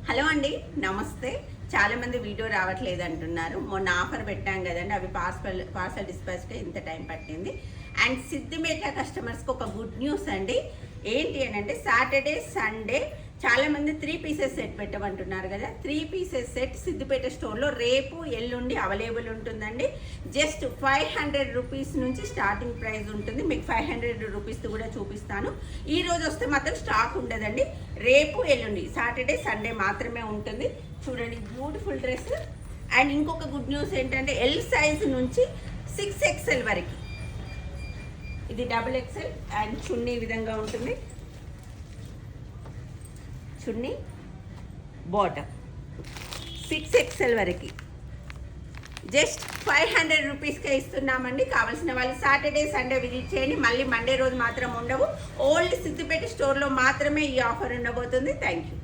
Hello అండి, నమస్తే. చాలామంది వీడియో రావట్లేదు అంటున్నారు. మొన్న ఆఫర్ పెట్టాం కదండి, అవి పార్సల్ డిస్పాచ్కే ఇంత టైం పట్టింది. అండ్ సిద్దిపేట కస్టమర్స్కి ఒక గుడ్ న్యూస్ అండి. ఏంటి అని అంటే సాటర్డే సండే చాలామంది 3 పీసెస్ సెట్ పెట్టమంటున్నారు కదా. 3 పీసెస్ సెట్ సిద్దిపేట స్టోర్లో రేపు ఎల్లుండి అవైలబుల్ ఉంటుందండి. జస్ట్ 500 రూపీస్ నుంచి స్టార్టింగ్ ప్రైస్ ఉంటుంది. మీకు 500 రూపీస్ కూడా చూపిస్తాను. ఈ రోజు వస్తే మాత్రం స్టాక్ ఉండదండి. రేపు ఎల్లుండి సాటర్డే సండే మాత్రమే ఉంటుంది. చూడండి, బ్యూటిఫుల్ డ్రెస్. అండ్ ఇంకొక గుడ్ న్యూస్ ఏంటంటే ఎల్ సైజ్ నుంచి 6XL వరకు. ఇది XXL అండ్ చున్నీ ఈ విధంగా ఉంటుంది. చున్నీ బాటమ్ 6XL వరకు జస్ట్ 500 రూపీస్కే ఇస్తున్నామండి. కావాల్సిన వాళ్ళు సాటర్డే సండే విజిట్ చేయండి. మళ్ళీ మండే రోజు మాత్రం ఉండవు. ఓల్డ్ సిద్దిపేట స్టోర్లో మాత్రమే ఈ ఆఫర్ ఉండబోతుంది. Thank you.